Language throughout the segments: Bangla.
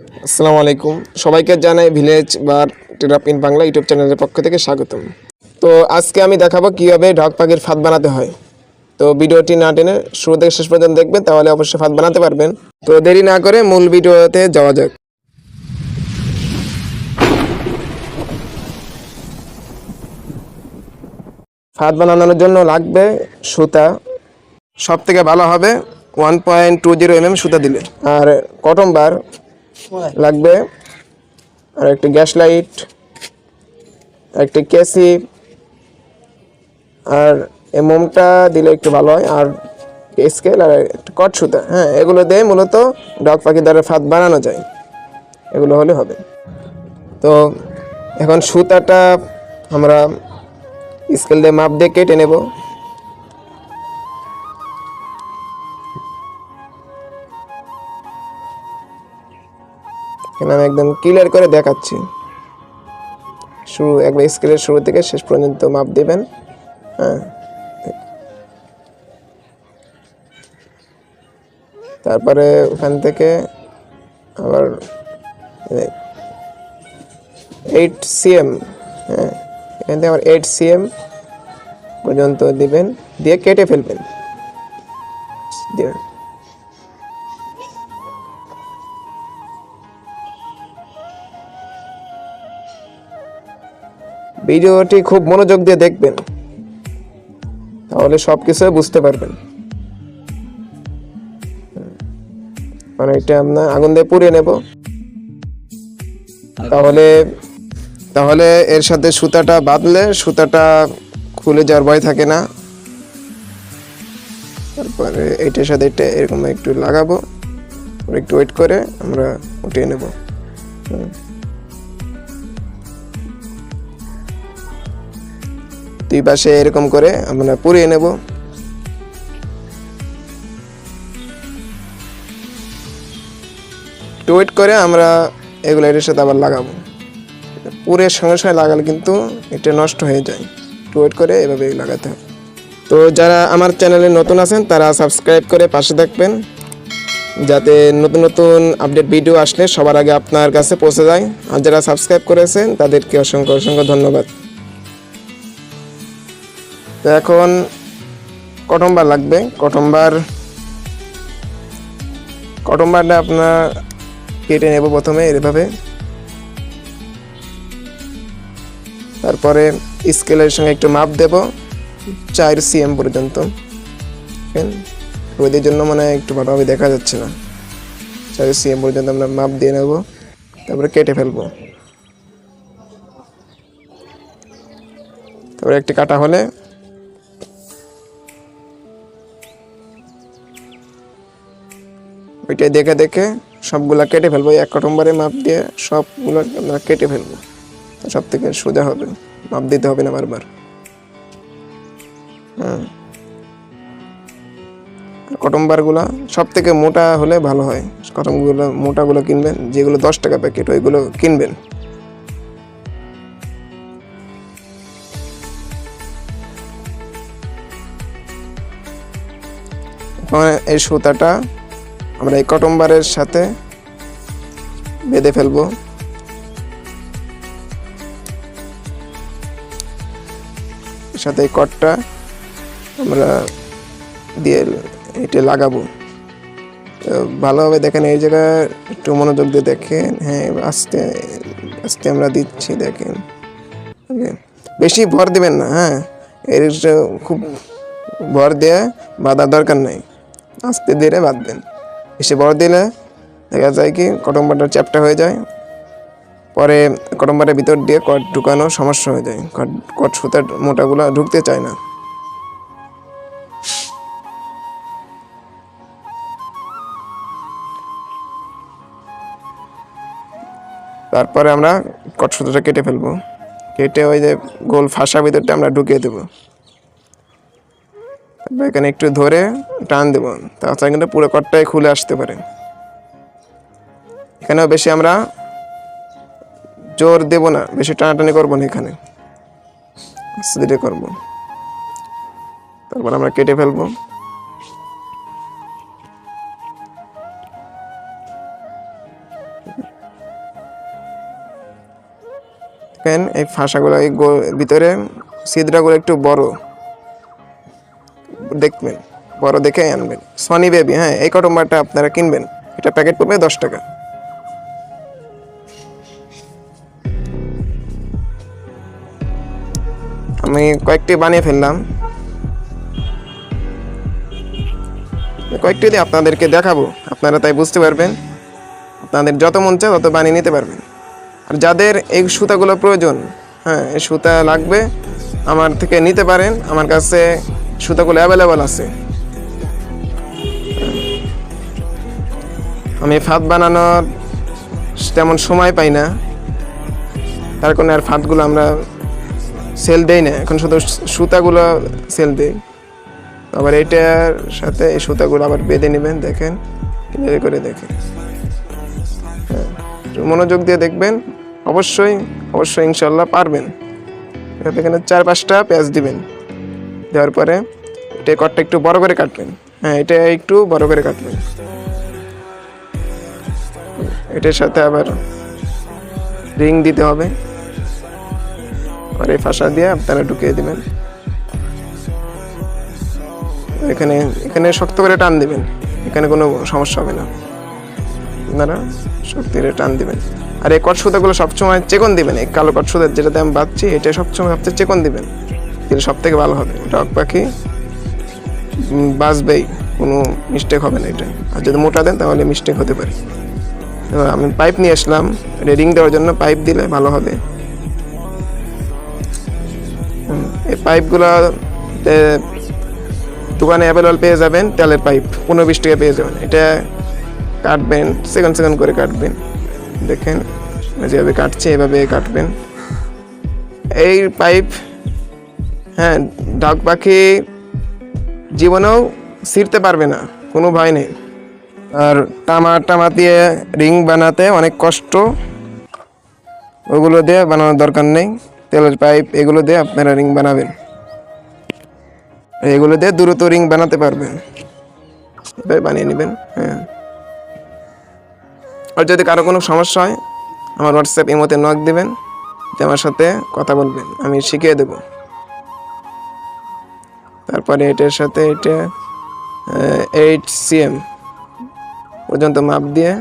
আসসালামু আলাইকুম, সবাইকে জানাই ভিলেজ বা টেরাপ ইন বাংলা ইউটিউব চ্যানেলের পক্ষ থেকে স্বাগতম। তো আজকে আমি দেখাবো কীভাবে ঢক পাখির ফাঁদ বানাতে হয়। তো ভিডিওটি না টেনে শুরু থেকে শেষ পর্যন্ত দেখবেন, তাহলে অবশ্যই ফাঁদ বানাতে পারবেন। তো দেরি না করে মূল ভিডিওতে যাওয়া যাক। ফাঁদ বানানোর জন্য লাগবে সুতা। সব থেকে ভালো হবে 1.20 mm সুতা দিলে। আর কটন বার লাগবে, আর একটি গ্যাস লাইট, একটি কেসি, আর এই মোমটা দিলে একটু ভালো হয়, আর স্কেল আর একটু কট সুতা। হ্যাঁ, এগুলো দিয়ে মূলত ডগ পাখি দ্বারা ফাঁদ বানানো যায়, এগুলো হলে হবে। তো এখন সুতাটা আমরা স্কেল দিয়ে মাপ দিয়ে কেটে নেব। এখানে আমি একদম ক্লিয়ার করে দেখাচ্ছি। শুরু একবার স্কেলের শুরু থেকে শেষ পর্যন্ত মাপ দেবেন। হ্যাঁ, তারপরে ওখান থেকে আবার 8 cm, হ্যাঁ, এখান থেকে আবার 8 cm পর্যন্ত দিবেন, দিয়ে কেটে ফেলবেন। ভিডিওটি খুব মনোযোগ দিয়ে দেখবেন, তাহলে সব কিছু বুঝতে পারবেন। মানে এটা আমরা আগুন দিয়ে পুড়িয়ে নেব। তাহলে এর সাথে সুতাটা বাঁধলে সুতাটা খুলে যাওয়ার ভয় থাকে না। তারপরে এটার সাথে এটা এরকম একটু লাগাবো, একটু ওয়েট করে আমরা উঠিয়ে নেব। দুই পাশে এরকম করে আমরা পুড়িয়ে নেব। একটু ওয়েট করে আমরা এগুলো এটার সাথে আবার লাগাবো। পুরের সঙ্গে সঙ্গে লাগালে কিন্তু এটা নষ্ট হয়ে যায়। একটু ওয়েট করে এভাবে লাগাতে হবে। তো যারা আমার চ্যানেলে নতুন আছেন তারা সাবস্ক্রাইব করে পাশে থাকবেন, যাতে নতুন নতুন আপডেট ভিডিও আসলে সবার আগে আপনার কাছে পৌঁছে যায়। আর যারা সাবস্ক্রাইব করেছেন তাদেরকে অসংখ্য অসংখ্য ধন্যবাদ। তো এখন কটন বার লাগবে। কটন বারটা আপনার কেটে নেব প্রথমে এভাবে। তারপরে স্কেলের সঙ্গে একটু মাপ দেব 4 cm পর্যন্ত। রোদের জন্য মানে একটু ভালোভাবে দেখা যাচ্ছে না। 4 cm পর্যন্ত আমরা মাপ দিয়ে নেব, তারপরে কেটে ফেলবো। তারপরে একটি কাটা হলে ওইটাই দেখে দেখে সবগুলা কেটে ফেলবো। এক কটম্বারে মাপ দিয়ে সবগুলো আমরা কেটে ফেলবো, সব থেকে সোজা হবে, মাপ দিতে হবে না বারবার। কটম্বারগুলো সব থেকে মোটা হলে ভালো হয়। কটমগুলো মোটাগুলো কিনবেন, যেগুলো 10 টাকা প্যাকেট ওইগুলো কিনবেন। এই সুতাটা আমরা এই কটম্বারের সাথে বেঁধে ফেলবো। এর সাথে এই কটটা আমরা দিয়ে এটা লাগাবো। ভালোভাবে দেখেন, এই জায়গায় একটু মনোযোগ দিয়ে দেখেন। হ্যাঁ, আস্তে আস্তে আমরা দিচ্ছি, দেখেন। বেশি ভর দিবেন না। হ্যাঁ, এর খুব ভর দিয়ে বাঁধার দরকার নেই, আস্তে ধীরে বাঁধবেন। বেশি ভর দিলে দেখা যায় কি কটম্বারটা চ্যাপটা হয়ে যায়, পরে কটম্বারের ভিতর দিয়ে কট ঢুকানোর সমস্যা হয়ে যায়। কট সুতার মোটাগুলো ঢুকতে চায় না। তারপরে আমরা কট সুতাটা কেটে ফেলবো। কেটে ওই যে গোল ফাঁসা ভিতরটা আমরা ঢুকিয়ে দেবো। এখানে একটু ধরে টান দেবো, তাছাড়া কিন্তু পুরো কটটাই খুলে আসতে পারে। এখানেও বেশি আমরা জোর দেব না, বেশি টানাটানি করবো না, এখানে আস্তে ধীরে করবো। তারপর আমরা কেটে ফেলবো। দেখবেন এই ফাঁসাগুলো এই ভিতরে ছিদ্রগুলো একটু বড় দেখবেন, বড় দেখে আনবেন। সনি বেবি, হ্যাঁ এই কটন বারটা আপনারা কিনবেন, এটা প্যাকেট পড়বে 10 টাকা। আমি কয়েকটি বানিয়ে ফেললাম, কয়েকটি দিয়ে আপনাদেরকে দেখাবো, আপনারা তাই বুঝতে পারবেন। আপনাদের যত মন চায় তত বানিয়ে নিতে পারবেন। আর যাদের এই সুতাগুলো প্রয়োজন, হ্যাঁ এই সুতা লাগবে, আমার থেকে নিতে পারেন, আমার কাছে সুতাগুলো অ্যাভেলেবল আছে। আমি ফাঁদ বানানোর তেমন সময় পাই না, তার কারণে আর ফাঁদগুলো আমরা সেল দেই না, এখন শুধু সুতাগুলো সেল দেই। আবার এইটার সাথে এই সুতাগুলো আবার বেঁধে নেবেন, দেখেন বের করে দেখেন, হ্যাঁ মনোযোগ দিয়ে দেখবেন, অবশ্যই অবশ্যই ইনশাল্লাহ পারবেন। এখানে 4-5টা পেঁয়াজ দিবেন, দেওয়ার পরে এটা কটটা একটু বড় করে কাটবেন, হ্যাঁ এটা একটু বড় করে কাটবেন। এটার সাথে আবার রিং দিতে হবে, আর এই ফাঁসা দিয়ে আপনারা ঢুকিয়ে দিবেন। এখানে এখানে শক্ত করে টান দিবেন, এখানে কোনো সমস্যা হবে না, আপনারা শক্তি করে টান দিবেন। আর এই কট সুতাগুলো সবসময় চেকন দিবেন, এই কালো কট সুতা যেটাতে আমি বাঁধছি এটা সবসময় সবচেয়ে চেকন দিবেন, এটা সব থেকে ভালো হবে। টক পাখি বাঁচবেই, কোনো মিস্টেক হবে না এটা। আর যদি মোটা দেন তাহলে মিস্টেক হতে পারে। এবার আমি পাইপ নিয়ে আসলাম, রিং দেওয়ার জন্য পাইপ দিলে ভালো হবে। এই পাইপগুলো দোকানে অ্যাভেলেবল পেয়ে যাবেন, তেলের পাইপ 15-20 টাকা পেয়ে যাবেন। এটা কাটবেন, সেকেন্ড সেকেন্ড করে কাটবেন, দেখেন যেভাবে কাটছে এভাবে কাটবেন এই পাইপ। হ্যাঁ ডাক পাখি জীবনেও ছিঁড়তে পারবে না, কোনো ভয় নেই। আর টামা দিয়ে রিং বানাতে অনেক কষ্ট, ওগুলো দিয়ে বানানোর দরকার নেই। তেলের পাইপ এগুলো দিয়ে আপনারা রিং বানাবেন, এগুলো দিয়ে দ্রুত রিং বানাতে পারবেন, এবার বানিয়ে নেবেন। হ্যাঁ আর যদি কারো কোনো সমস্যা হয় আমার হোয়াটসঅ্যাপ ইমোতে নক দিবেন, যে আমার সাথে কথা বলবেন, আমি শিখিয়ে দেব। তারপরে এটার সাথে এটা 8 cm পর্যন্ত মাপ দিয়ে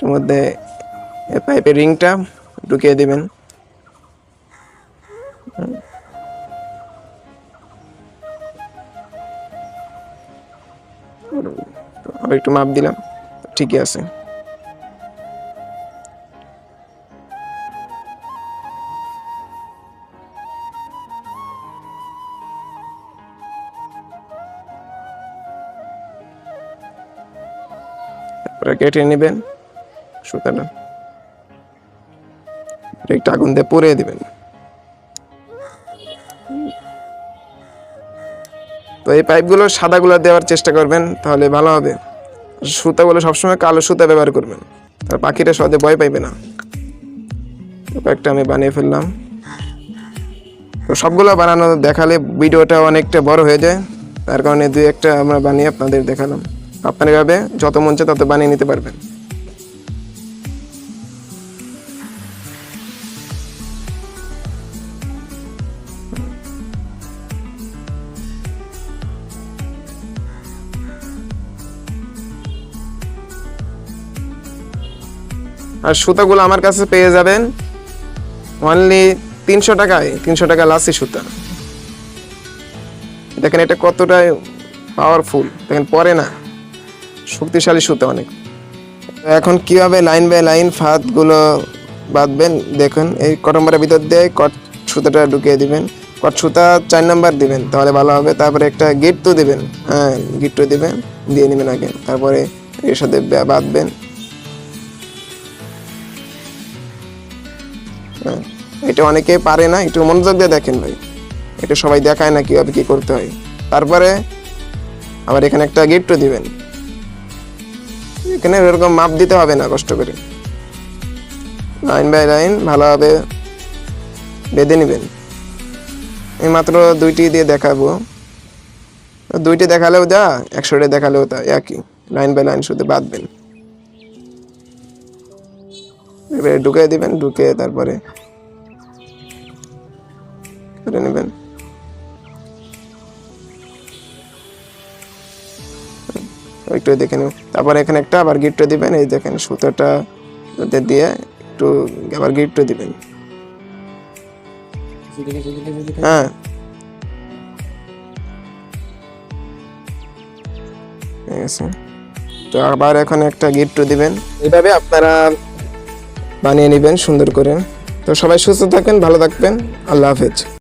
এর মধ্যে পাইপের রিংটা ঢুকিয়ে দিবেন। আর একটু মাপ দিলাম, ঠিকই আছে। তারপরে কেটে নেবেন সুতাটা, একটা আগুন দিয়ে পুড়িয়ে দিবেন। তো এই পাইপগুলো সাদাগুলো দেওয়ার চেষ্টা করবেন, তাহলে ভালো হবে। সুতাগুলো সবসময় কালো সুতা ব্যবহার করবেন, তার পাখিটা সহজে ভয় পাইবে না। একটা আমি বানিয়ে ফেললাম। তো সবগুলো বানানো দেখালে ভিডিওটা অনেকটা বড় হয়ে যায়, তার কারণে 2-1টা আমরা বানিয়ে আপনাদের দেখালাম। আপনারা এভাবে যত মন চায় তত বানিয়ে নিতে পারবেন। আর সুতাগুলো আমার কাছে পেয়ে যাবেন অনলি 300 টাকায়, 300 টাকা লাসি সুতা। দেখেন এটা কতটা পাওয়ারফুল, দেখেন পরে না, শক্তিশালী সুতা অনেক। এখন কিভাবে লাইন বাই লাইন ফাঁদগুলো বাঁধবেন দেখুন। এই কটম্বরের ভিতর দিয়ে কট সুতাটা ঢুকিয়ে দিবেন, কট সুতা 4 নাম্বার দিবেন, তাহলে ভালো হবে। তারপরে একটা গিট তো দিবেন, হ্যাঁ গিট তো দিবেন, দিয়ে নেবেন আগে, তারপরে এর সাথে বাঁধবেন। এটা অনেকে পারে না, একটু মনোযোগ দিয়ে দেখেন ভাই, এটা সবাই দেখায় না কিভাবে কি করতে হয়। তারপরে আবার এখানে একটা গিট্টো দিবেন, এখানে এরকম মাপ দিতে হবে না, কষ্ট করে লাইন বাই লাইন ভালোভাবে বেঁধে নেবেন। আমি মাত্র 2টি দিয়ে দেখাবো, 2টি দেখালেও যা, 100টা দেখালেও তা একই, লাইন বাই লাইন শুধু বাঁধবেন। এবারে ঢুকিয়ে দিবেন, ঢুকে তারপরে করে নেবেন। একটু দেখে নেব। তারপর এখানে একটা আবার গিট্টো দিবেন, এই দেখেন সুতোটা দিয়ে একটু আবার গিট্টো দিবেন। হ্যাঁ, ঠিক আছে। তো আবার এখন একটা গিট্টো দিবেন। এইভাবে আপনারা বানিয়ে নেবেন সুন্দর করে। তো সবাই সুস্থ থাকবেন, ভালো থাকবেন। আল্লাহ হাফেজ।